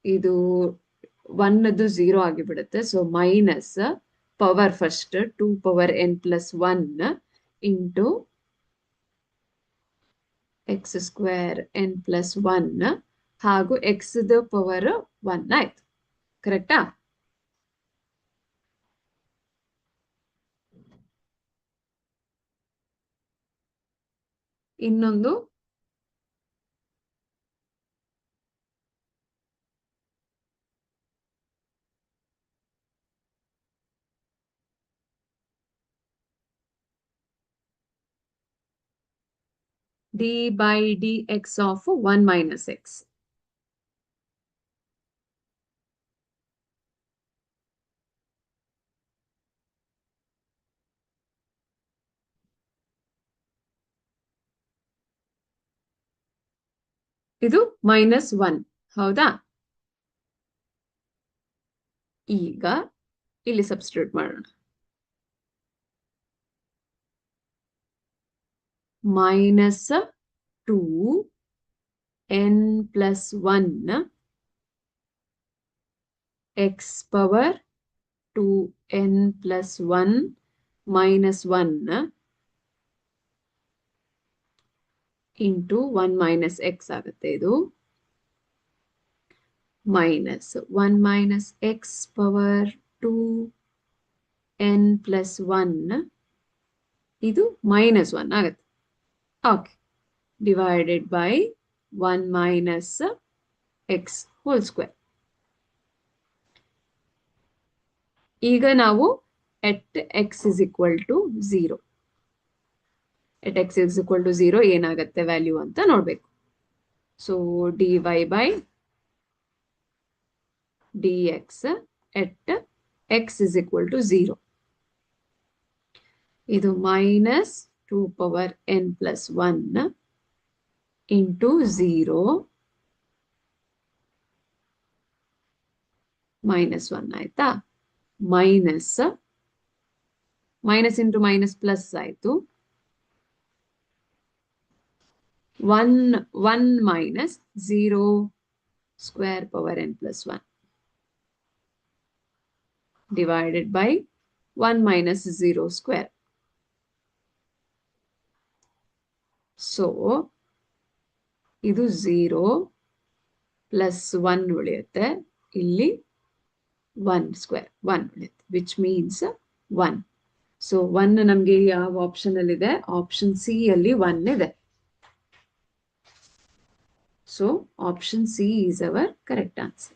ಇದು 1 0 ಆಗಿಬಿಡುತ್ತೆ. So minus power first 2 power n plus 1 into X square n plus 1 ಹಾಗೂ X the power 1 ಆಯ್ತು. ಕರೆಕ್ಟಾ? ಇನ್ನೊಂದು D by d x of 1 minus x. ಇದು minus 1 ಹೌದಾ? ಈಗ ಇಲ್ಲಿ ಸಬ್ಸ್ಟಿಟ್ಯೂಟ್ ಮಾಡೋಣ. Minus 2 n plus 1 X power 2 n plus 1 minus 1 into 1 minus X ಆಗುತ್ತೆ. ಇದು minus 1 minus x power 2 n plus 1 ಇದು ಮೈನಸ್ 1 ಆಗುತ್ತೆ. Okay, divided by 1 minus x whole square. ಈಗ ನಾವು at x is equal to 0 at x is equal to 0 ಏನಾಗುತ್ತೆ value ಅಂತ ನೋಡ್ಬೇಕು. So d y by d x at x is equal to 0. ಇದು minus 2 power n plus 1 into 0 minus 1 ಆಯ್ತಾ? Minus minus into minus plus ಆಯ್ತು. 1 minus 0 square power n plus 1 divided by 1 minus 0 square. So, ಇದು 0 plus 1 ಉಳಿಯುತ್ತೆ. ಇಲ್ಲಿ 1 square, 1 ಉಳಿಯುತ್ತೆ, which means 1. So, 1 ನಮಗೆ ಯಾವ option ಅಲ್ಲಿ ಇದೆ? ಆಪ್ಷನ್ ಸಿ ಅಲ್ಲಿ 1 ಇದೆ. So, option C is our correct answer.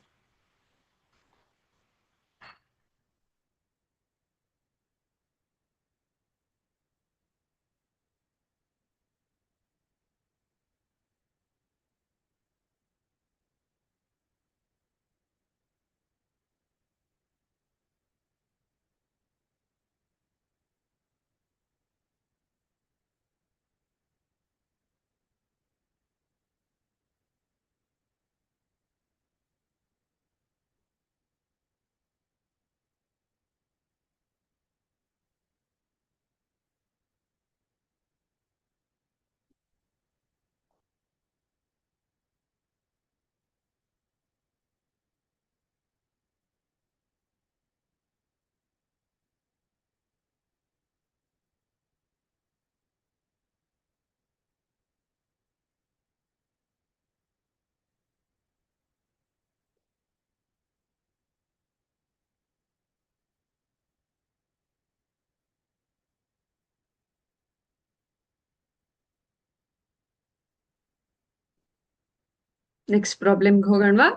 Next problem ಹೋಗೋಣವಾ?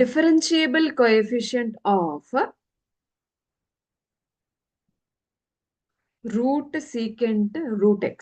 Differentiable coefficient of root secant root x.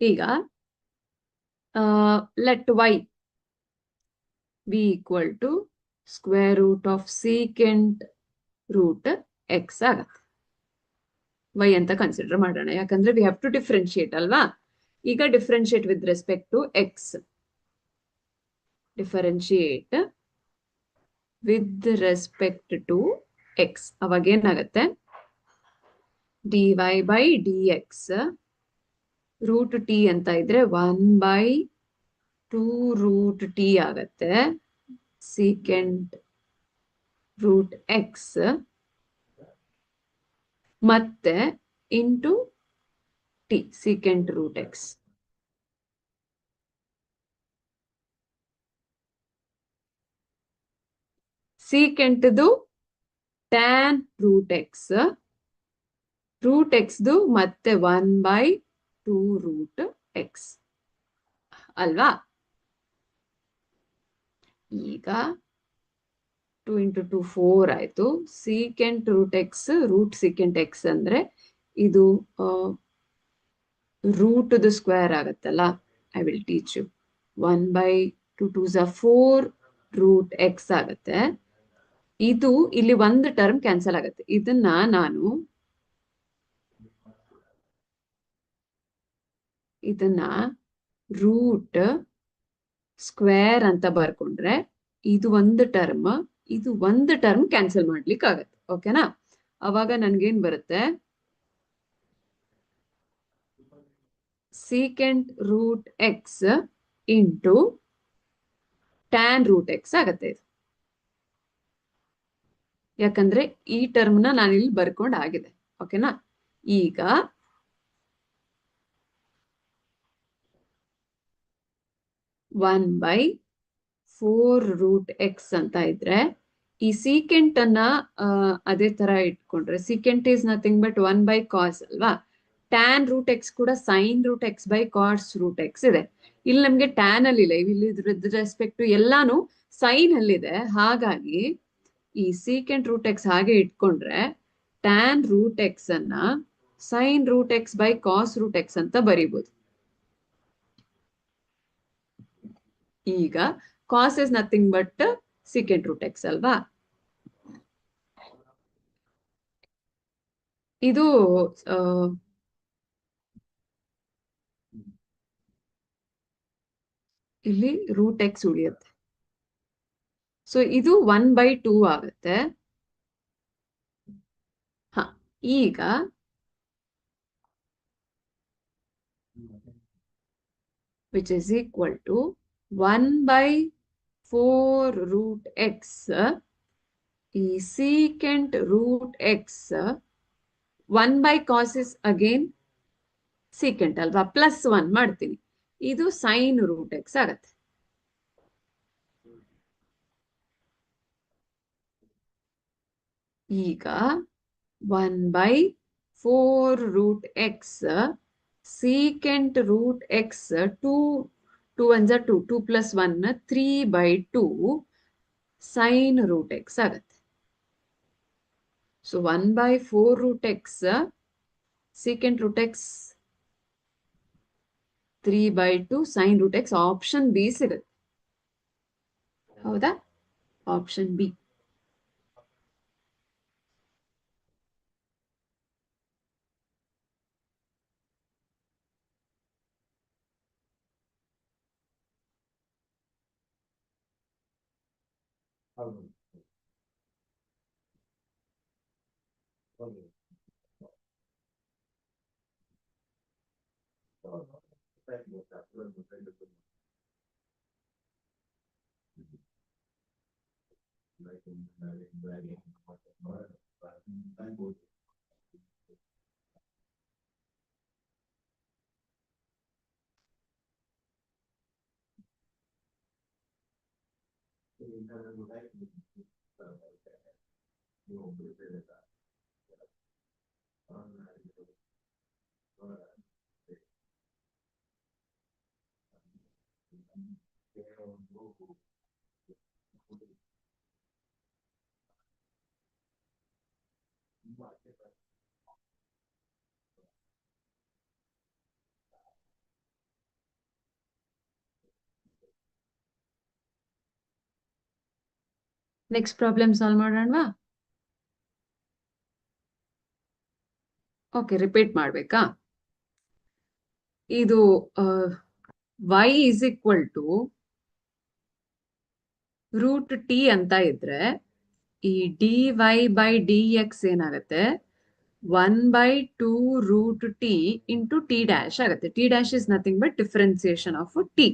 ಈಗ let y be equal to square root of secant root x ಆಗತ್ತೆ. y ಅಂತ consider ಮಾಡೋಣ, ಯಾಕಂದ್ರೆ we have to differentiate ಅಲ್ವಾ? ಈಗ differentiate with respect to x. Differentiate with respect to x. ಅವಾಗ ಏನಾಗತ್ತೆ? dy by dx root t ಅಂತ ಇದ್ರೆ 1/2 ರೂಟ್ ಟಿ ಆಗತ್ತೆ. ಸೀಕೆಂಟ್ ರೂಟ್ ಎಕ್ಸ್ ಮತ್ತೆ into t, secant root x. ಸೀಕೆಂಟ್ದು ಟ್ಯಾನ್ ರೂಟ್ ಎಕ್ಸ್, ರೂಟ್ ಎಕ್ಸ್ದು ಮತ್ತೆ 1/2 ರೂಟ್ ಎಕ್ಸ್ ಅಲ್ವಾ? ಈಗ 2 into 2 4 ಆಯ್ತು. Secant root x root secant x ಅಂದ್ರೆ ಇದು ರೂಟ್ದು ಸ್ಕ್ವೇರ್ ಆಗತ್ತಲ್ಲ. I will teach you. 1/2 2s are 4 root x ಆಗತ್ತೆ. ಇದು ಇಲ್ಲಿ ಒಂದು ಟರ್ಮ್ ಕ್ಯಾನ್ಸಲ್ ಆಗತ್ತೆ. ಇದನ್ನ ನಾನು ರೂಟ್ ಸ್ಕ್ವೇರ್ ಅಂತ ಬರ್ಕೊಂಡ್ರೆ ಇದು ಒಂದು ಟರ್ಮ್ ಕ್ಯಾನ್ಸಲ್ ಮಾಡ್ಲಿಕ್ಕೆ ಆಗತ್ತೆ. ಓಕೆನಾ? ಅವಾಗ ನನ್ಗೇನ್ ಬರುತ್ತೆ? Secant root x into tan root x ಆಗತ್ತೆ ಇದು. ಯಾಕಂದ್ರೆ ಈ ಟರ್ಮ್ನ ನಾನು ಇಲ್ಲಿ ಬರ್ಕೊಂಡು ಆಗಿದೆ. ಓಕೆನಾ? ಈಗ 1/4 ರೂಟ್ ಎಕ್ಸ್ ಅಂತ ಇದ್ರೆ ಈ ಸೀಕೆಂಟ್ ಅನ್ನ ಅದೇ ತರ ಇಟ್ಕೊಂಡ್ರೆ, secant is nothing but 1/cos ಅಲ್ವಾ? ಟ್ಯಾನ್ ರೂಟ್ ಎಕ್ಸ್ ಕೂಡ sine root x by cos root x ಇದೆ. ಇಲ್ಲಿ ನಮ್ಗೆ ಟ್ಯಾನ್ ಅಲ್ಲಿ ಇಲ್ಲ, ಇಲ್ಲಿ ರೆಸ್ಪೆಕ್ಟ್ ಎಲ್ಲಾನು ಸೈನ್ ಅಲ್ಲಿದೆ. ಹಾಗಾಗಿ ಈ ಸೀಕೆಂಟ್ ರೂಟ್ ಎಕ್ಸ್ ಹಾಗೆ ಇಟ್ಕೊಂಡ್ರೆ ಟ್ಯಾನ್ ರೂಟ್ ಎಕ್ಸ್ ಅನ್ನ sine root x by cos root x ಅಂತ ಬರೀಬಹುದು. ಈಗ cos is nothing but secant root x ಅಲ್ವಾ. ಇದು ಇಲ್ಲಿ ರೂಟ್ ಎಕ್ಸ್ ಉಳಿಯುತ್ತೆ. ಸೊ ಇದು 1/2 ಆಗುತ್ತೆ. ಹ, ಈಗ which is equal to 1/4 root x ಈ secant root x 1 by cos is again secant ಅಲ್ವಾ, +1 ಮಾಡ್ತೀನಿ. ಇದು sin root x ಆಗತ್ತೆ. ಈಗ 1/4 root x secant root x 2 1 2 2 + 1 3/2 sin root x ಆಗತ್ತೆ. So 1/4 root x secant root x 3/2 sin root x option b ಸಿಗುತ್ತೆ. ಹೌದಾ? Option b. Next problem solve ಮಾಡೋಣವಾ? Okay, repeat ಮಾಡ್ಬೇಕಾ? ಇದು y is equal to root t ಅಂತ ಇದ್ರೆ ಈ dy/dx ಏನಾಗುತ್ತೆ 1/2 root t into t dash ಆಗುತ್ತೆ. T dash is nothing but differentiation of t.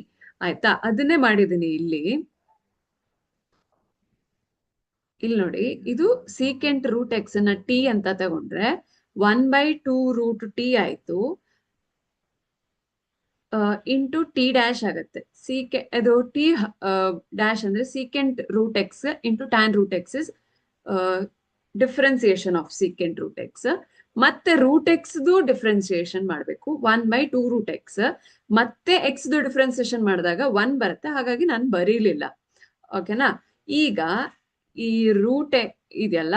ಆಯ್ತಾ? ಅದನ್ನೇ ಮಾಡಿದೀನಿ ಇಲ್ಲಿ. ಇಲ್ಲಿ ನೋಡಿ, ಇದು ಸೀಕೆಂಟ್ ರೂಟ್ ಎಕ್ಸ್ ನ ಟಿ ಅಂತ ತಗೊಂಡ್ರೆ 1/2 ರೂಟ್ ಟಿ ಆಯ್ತು ಇಂಟು ಟಿ ಡ್ಯಾಶ್ ಆಗುತ್ತೆ. ಅದು ಟಿ ಡ್ಯಾಶ್ ಅಂದ್ರೆ secant root x into tan root x is differentiation of secant root x. ಮತ್ತೆ ರೂಟ್ ಎಕ್ಸ್ ಡಿಫ್ರೆನ್ಸಿಯೇಷನ್ ಮಾಡಬೇಕು 1/2 ರೂಟ್ ಎಕ್ಸ್. ಮತ್ತೆ ಎಕ್ಸ್ ಡಿಫ್ರೆನ್ಸಿಯೇಷನ್ ಮಾಡಿದಾಗ 1 ಬರುತ್ತೆ. ಹಾಗಾಗಿ ನಾನು ಬರೀಲಿಲ್ಲ. ಓಕೆನಾ? ಈಗ ಈ ರೂಟ್ ಇದೆಯಲ್ಲ,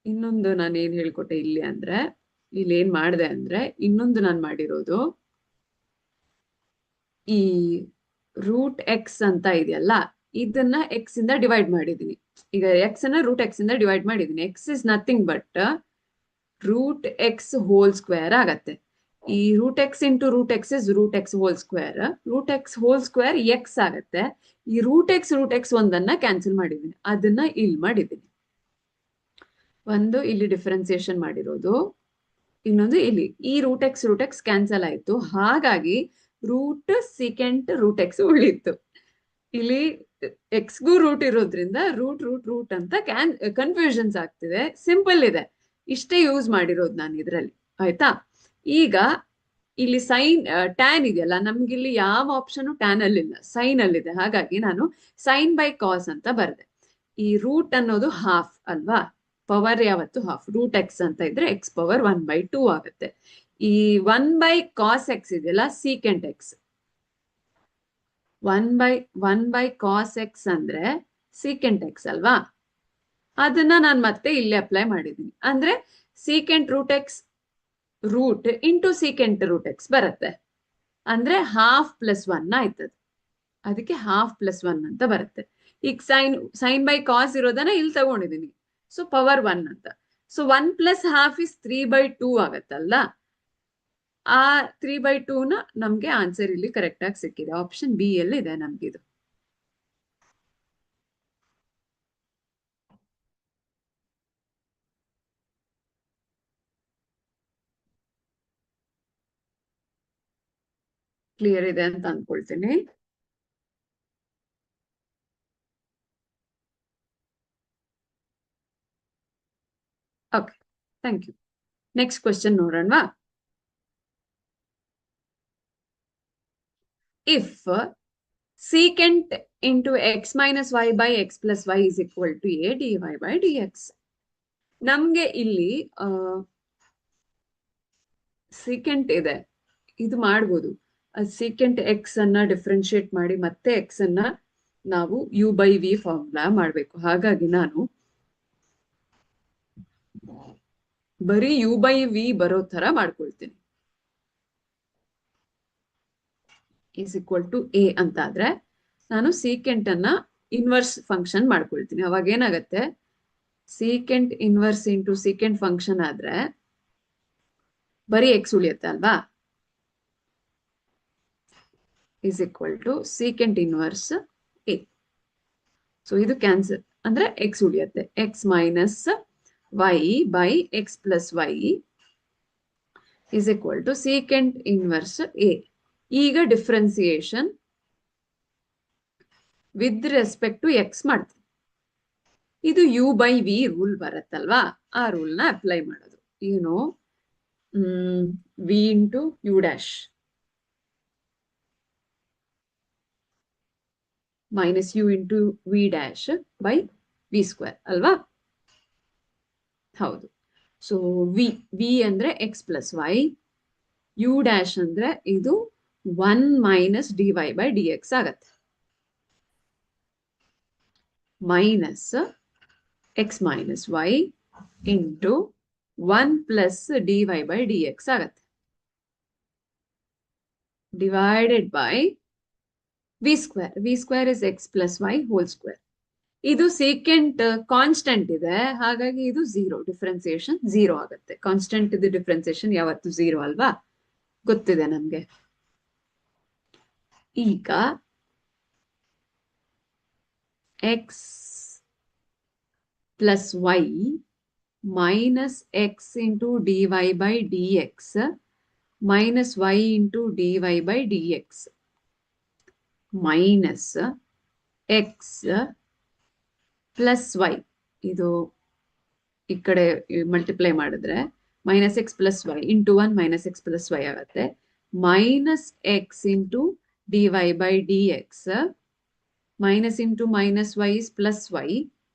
ಇನ್ನೊಂದು ನಾನು ಏನ್ ಹೇಳ್ಕೊಟ್ಟೆ ಇಲ್ಲಿ ಅಂದ್ರೆ, ಇಲ್ಲಿ ಏನ್ ಮಾಡಿದೆ ಅಂದ್ರೆ, ಇನ್ನೊಂದು ನಾನು ಮಾಡಿರೋದು ಈ ರೂಟ್ ಎಕ್ಸ್ ಅಂತ ಇದೆಯಲ್ಲ, ಇದನ್ನ ಎಕ್ಸ್ ಇಂದ ಡಿವೈಡ್ ಮಾಡಿದೀನಿ. ಈಗ ಎಕ್ಸ್ ಅನ್ನ ರೂಟ್ ಎಕ್ಸ್ ಇಂದ ಡಿವೈಡ್ ಮಾಡಿದೀನಿ. X is nothing but root x whole square ಆಗತ್ತೆ. ಈ root x into root x is root x whole square. Root x whole square x ಆಗತ್ತೆ. ಈ ರೂಟ್ ಎಕ್ಸ್ ಒಂದನ್ನ ಕ್ಯಾನ್ಸಲ್ ಮಾಡಿದೀನಿ, ಅದನ್ನ ಇಲ್ಲಿ ಮಾಡಿದ್ದೀನಿ. ಒಂದು ಇಲ್ಲಿ ಡಿಫ್ರೆನ್ಸಿಯೇಷನ್ ಮಾಡಿರೋದು, ಇನ್ನೊಂದು ಇಲ್ಲಿ. ಈ ರೂಟ್ ಎಕ್ಸ್ ಕ್ಯಾನ್ಸಲ್ ಆಯ್ತು. ಹಾಗಾಗಿ ರೂಟ್ ಸೀಕೆಂಟ್ ರೂಟ್ ಎಕ್ಸ್ ಉಳಿತು. ಇಲ್ಲಿ ಎಕ್ಸ್ಗೂ ರೂಟ್ ಇರೋದ್ರಿಂದ ರೂಟ್ ರೂಟ್ ರೂಟ್ ಅಂತ ಕನ್ಫ್ಯೂಷನ್ಸ್ ಆಗ್ತಿದೆ. ಸಿಂಪಲ್ ಇದೆ, ಇಷ್ಟೇ ಯೂಸ್ ಮಾಡಿರೋದು ನಾನು ಇದ್ರಲ್ಲಿ. ಆಯ್ತಾ? ಈಗ ಇಲ್ಲಿ ಸೈನ್ ಟ್ಯಾನ್ ಇದೆಯಲ್ಲ, ನಮ್ಗಿಲ್ಲಿ ಯಾವ ಆಪ್ಷನ್ ಟ್ಯಾನ್ ಅಲ್ಲಿಲ್ಲ, ಸೈನ್ ಅಲ್ಲಿದೆ. ಹಾಗಾಗಿ ನಾನು ಸೈನ್ ಬೈ ಕಾಸ್ ಅಂತ ಬರ್ದೆ. ಈ ರೂಟ್ ಅನ್ನೋದು ಹಾಫ್ ಅಲ್ವಾ, ಪವರ್ ಯಾವತ್ತು ಹಾಫ್. ರೂಟ್ ಎಕ್ಸ್ ಅಂತ ಇದ್ರೆ ಎಕ್ಸ್ ಪವರ್ 1/2 ಆಗುತ್ತೆ. ಈ 1/cos x ಇದೆಯಲ್ಲ ಸೀಕೆಂಟ್ ಎಕ್ಸ್, 1/cos x ಅಂದ್ರೆ ಸೀಕೆಂಟ್ ಎಕ್ಸ್ ಅಲ್ವಾ, ಅದನ್ನ ನಾನು ಮತ್ತೆ ಇಲ್ಲಿ ಅಪ್ಲೈ ಮಾಡಿದ್ದೀನಿ. ಅಂದ್ರೆ secant root x root into secant root x ಬರುತ್ತೆ. ಅಂದ್ರೆ ಹಾಫ್ ಪ್ಲಸ್ 1 ಆಯ್ತದೆ, ಅದಕ್ಕೆ ಹಾಫ್ ಪ್ಲಸ್ 1 ಅಂತ ಬರುತ್ತೆ. ಈಗ ಸೈನ್ ಬೈ ಕಾಸ್ ಇರೋದನ್ನ ಇಲ್ಲಿ ತಗೊಂಡಿದ್ದೀನಿ, ಸೊ ಪವರ್ 1 ಅಂತ. ಸೊ 1 ಪ್ಲಸ್ ಹಾಫ್ ಇಸ್ 3/2 ಆಗತ್ತಲ್ಲ. ಆ 3/2 ನಮ್ಗೆ ಆನ್ಸರ್ ಇಲ್ಲಿ ಕರೆಕ್ಟ್ ಆಗಿ ಸಿಕ್ಕಿದೆ. ಆಪ್ಷನ್ ಬಿ ಅಲ್ಲಿ ಇದೆ ನಮ್ಗಿದು. ಕ್ಲಿಯರ್ ಇದೆ ಅಂತ ಅನ್ಕೊಳ್ತೀನಿ. Okay, thank you. Next question ನೋಡೋಣವಾ. If secant into x minus y by x plus y is equal to a dy by dx. ನಮ್ಗೆ ಇಲ್ಲಿ secant ಇದೆ, ಇದು ಮಾಡ್ಬೋದು. secant x ಅನ್ನ ಡಿಫ್ರೆನ್ಶಿಯೇಟ್ ಮಾಡಿ ಮತ್ತೆ x ಅನ್ನ ನಾವು u by v ಫಾರ್ಮುಲಾ ಮಾಡ್ಬೇಕು. ಹಾಗಾಗಿ ನಾನು ಬರೀ u by v ಬರೋ ತರ ಮಾಡ್ಕೊಳ್ತೀನಿ. is equal to a ಅಂತ ಆದ್ರೆ ನಾನು ಸೀಕೆಂಟ್ ಅನ್ನ ಇನ್ವರ್ಸ್ ಫಂಕ್ಷನ್ ಮಾಡ್ಕೊಳ್ತೀನಿ. ಅವಾಗ ಏನಾಗತ್ತೆ, secant inverse into secant function ಆದ್ರೆ ಬರೀ ಎಕ್ಸ್ ಉಳಿಯುತ್ತೆ ಅಲ್ವಾ. is equal to secant inverse a. So ಇದು ಕ್ಯಾನ್ಸಲ್ ಅಂದ್ರೆ ಎಕ್ಸ್ ಉಳಿಯುತ್ತೆ. X minus y by x plus y is equal to secant inverse a. ಈಗ differentiation with respect to x ಮಾಡ್ತೀವಿ. ಇದು ಯು ಬೈ ವಿ ರೂಲ್ ಬರುತ್ತಲ್ವಾ, ಆ rule ನ apply ಮಾಡೋದು. ಏನು, v into u dash minus u into v dash by v square ಅಲ್ವಾ. ಹೌದು. ಸೊ ವಿ ಅಂದ್ರೆ x plus y, u dash ಅಂದ್ರೆ ಇದು 1 minus d y by d x ಆಗತ್ತೆ, minus x minus y into 1 plus d y by d x ಆಗತ್ತೆ, divided by v square. V square is x plus y whole square. ಇದು secant constant ಇದೆ, ಹಾಗಾಗಿ ಇದು zero, differentiation zero ಆಗುತ್ತೆ. Constant ಇದು differentiation ಯಾವತ್ತು zero ಅಲ್ವಾ, ಗೊತ್ತಿದೆ ನಮ್ಗೆ. ಈಗ x plus y minus x into d y by d x minus y into d y by d x minus x plus y, ಇದು ಈ ಕಡೆ ಮಲ್ಟಿಪ್ಲೈ ಮಾಡಿದ್ರೆ minus x plus y into 1 minus x plus y ಆಗುತ್ತೆ, minus x into d y by d x minus into minus y is plus y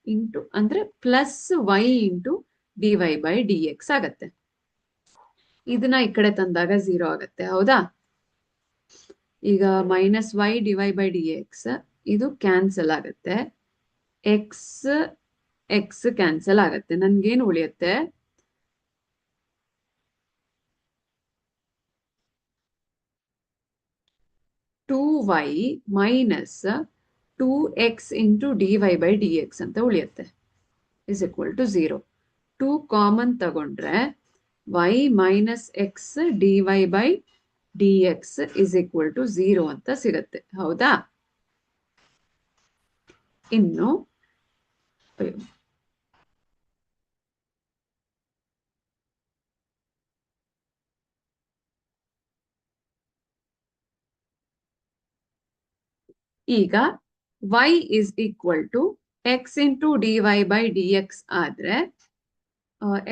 into ಅಂದ್ರೆ plus y into d y by d x ಆಗತ್ತೆ. ಇದನ್ನ ಈ ಕಡೆ ತಂದಾಗ zero ಆಗತ್ತೆ, ಹೌದಾ. ಈಗ minus y D y by d x ಇದು ಕ್ಯಾನ್ಸಲ್ ಆಗತ್ತೆ, ಎಕ್ಸ್ ಎಕ್ಸ್ ಕ್ಯಾನ್ಸಲ್ ಆಗತ್ತೆ. ನನ್ಗೇನು ಉಳಿಯುತ್ತೆ, two y minus 2x into d y by d x ಅಂತ ಉಳಿಯುತ್ತೆ, is equal to zero. 2 common ತಗೊಂಡ್ರೆ y minus x d y by d x is equal to zero ಅಂತ ಸಿಗತ್ತೆ, ಹೌದಾ. ಇನ್ನು ಈಗ y is equal to x into dy by dx ಆದ್ರೆ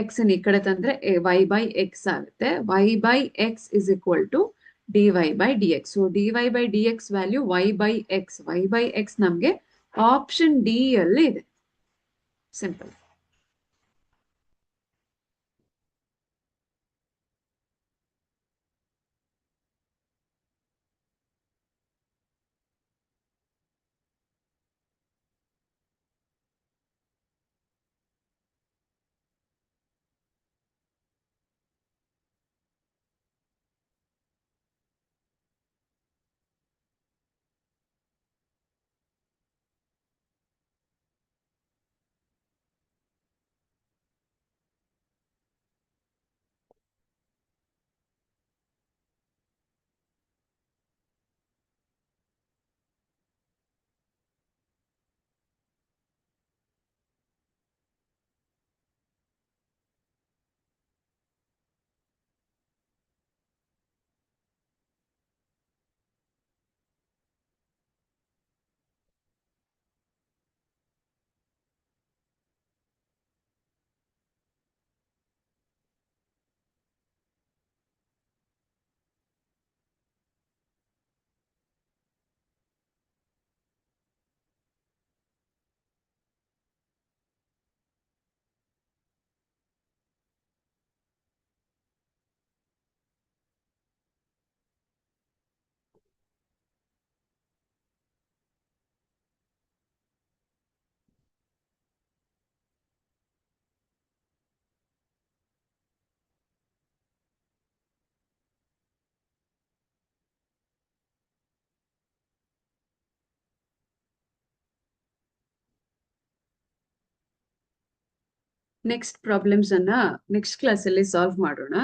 x ಈ ಕಡೆ ತಂದ್ರೆ y by x ಆಗುತ್ತೆ, y by x is equal to dy by dx. So dy by dx value y by x ನಮ್ಗೆ ಆಪ್ಷನ್ ಡಿ ಅಲ್ಲಿ ಇದೆ. Simple. Next problems ಅನ್ನ next ಕ್ಲಾಸಲ್ಲಿ ಸಾಲ್ವ್ ಮಾಡೋಣ.